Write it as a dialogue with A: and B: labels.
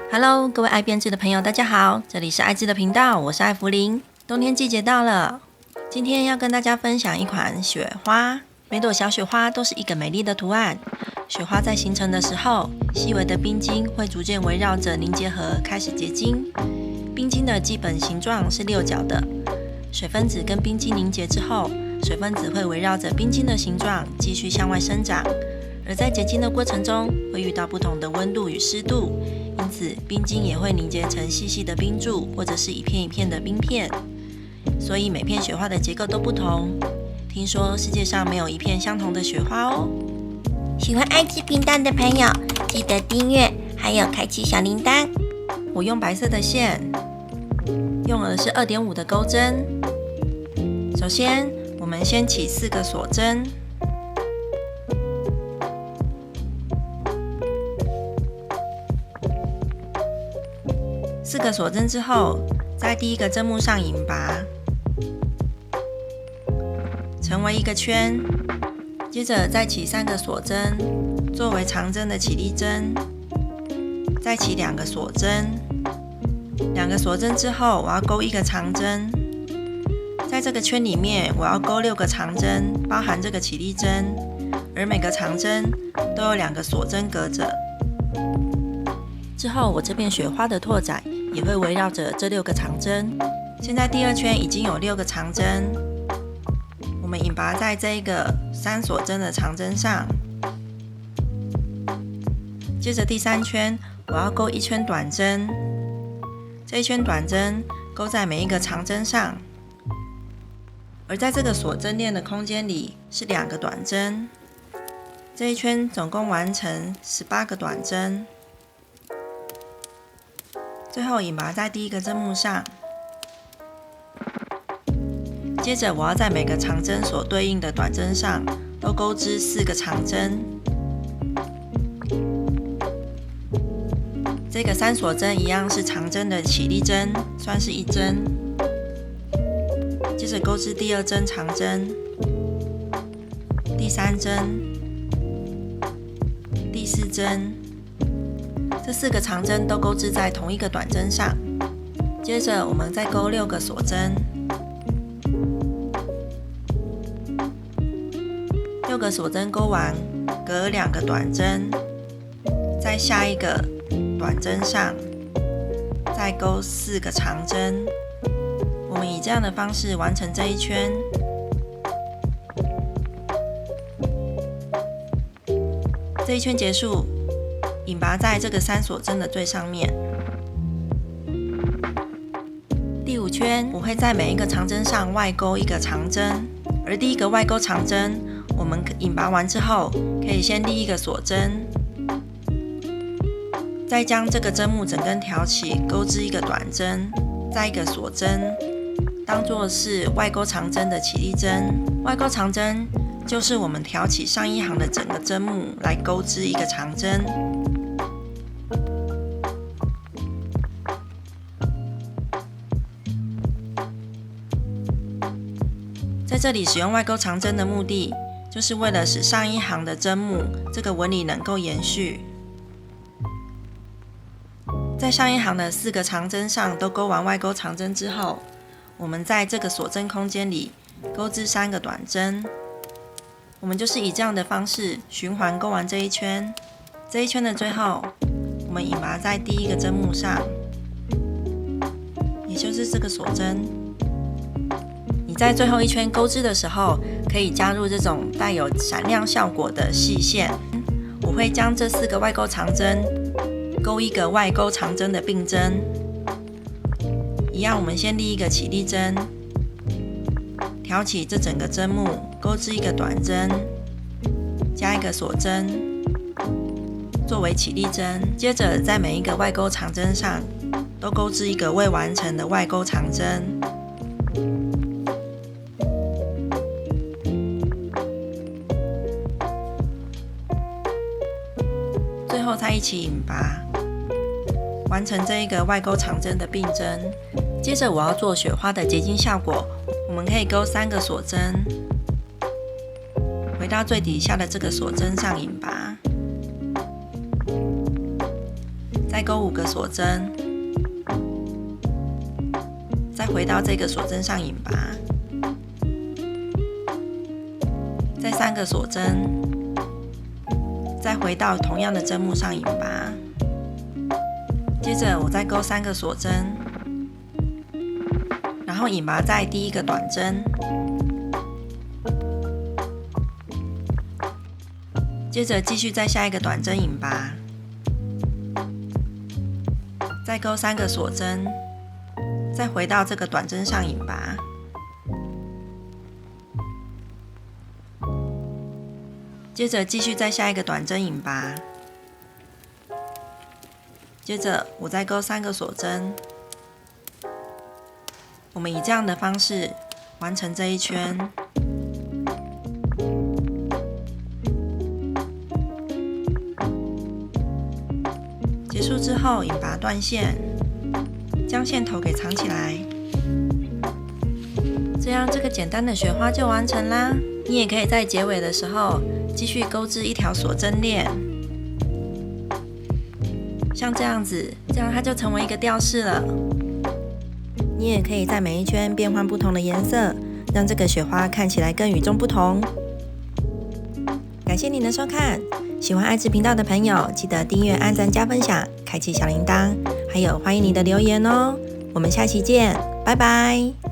A: Hello， 各位爱编织的朋友，大家好，这里是爱织的频道，我是艾芙琳。冬天季节到了，今天要跟大家分享一款雪花。每朵小雪花都是一个美丽的图案。雪花在形成的时候，细微的冰晶会逐渐围绕着凝结核开始结晶。冰晶的基本形状是六角的，水分子跟冰晶凝结之后，水分子会围绕着冰晶的形状继续向外生长。而在结晶的过程中，会遇到不同的温度与湿度，因此冰晶也会凝结成细细的冰柱，或者是一片一片的冰片。所以每片雪花的结构都不同。听说世界上没有一片相同的雪花哦。
B: 喜欢爱织频道的朋友，记得订阅，还有开启小铃铛。
A: 我用白色的线，用的是2.5的钩针。首先，我们先起4个锁针。4个锁针之后，在第1个针目上引拔，成为一个圈。接着再起3个锁针，作为长针的起立针。再起2个锁针，2个锁针之后，我要钩1个长针。在这个圈里面，我要钩6个长针，包含这个起立针，而每个长针都有2个锁针隔着。之后，我这片雪花的拓展也会围绕着这6个长针。现在第2圈已经有6个长针，我们引拔在这一个3锁针的长针上。接着第3圈，我要钩1圈短针，这1圈短针钩在每一个长针上。而在这个锁针链的空间里是2个短针，这一圈总共完成18个短针。最后引拔在第1个针目上。接着我要在每个长针所对应的短针上都钩织4个长针。这个3锁针一样是长针的起立针，算是1针。接着钩织第2针长针，第3针，第4针。这4个长针都钩织在同一个短针上。接着我们再钩6个锁针，6个锁针钩完，隔2个短针，在下一个短针上再钩4个长针。我们以这样的方式完成这一圈。这一圈结束，引拔在这个3锁针的最上面。第5圈，我会在每一个长针上外钩1个长针，而第1个外钩长针，我们引拔完之后，可以先立1个锁针，再将这个针目整根挑起，钩织1个短针，再1个锁针，当作是外钩长针的起立针。外钩长针就是我们挑起上1行的整个针目来钩织1个长针。在这里使用外钩长针的目的，就是为了使上1行的针目这个纹理能够延续。在上1行的4个长针上都钩完外钩长针之后，我们在这个锁针空间里钩织3个短针。我们就是以这样的方式循环钩完这一圈。这一圈的最后，我们引拔在第1个针目上，也就是这个锁针。你在最后一圈钩织的时候，可以加入这种带有闪亮效果的细线。我会将这4个外钩长针钩1个外钩长针的并针。一样，我们先立1个起立针，挑起这整个针目，钩织1个短针，加1个锁针，作为起立针。接着在每一个外钩长针上都钩织1个未完成的外钩长针。最后再一起引拔，完成这一个外钩长针的并针。接着我要做雪花的结晶效果，我们可以钩3个锁针，回到最底下的这个锁针上引拔，再勾5个锁针，再回到这个锁针上引拔，再3个锁针，再回到同样的针目上引拔，接着我再勾3个锁针，然后引拔在第一个短针，接着继续在下一个短针引拔，再勾3个锁针，再回到这个短针上引拔，接着继续在下一个短针引拔，接着我再勾3个锁针。我们以这样的方式完成这一圈。结束之后，引拔断线，将线头给藏起来。这样，这个简单的雪花就完成啦。你也可以在结尾的时候继续钩织一条锁针链，像这样子，这样它就成为一个吊饰了。你也可以在每一圈变换不同的颜色，让这个雪花看起来更与众不同。感谢您的收看，喜欢爱知频道的朋友，记得订阅、按赞、加分享，开启小铃铛，还有欢迎你的留言哦。我们下期见，拜拜。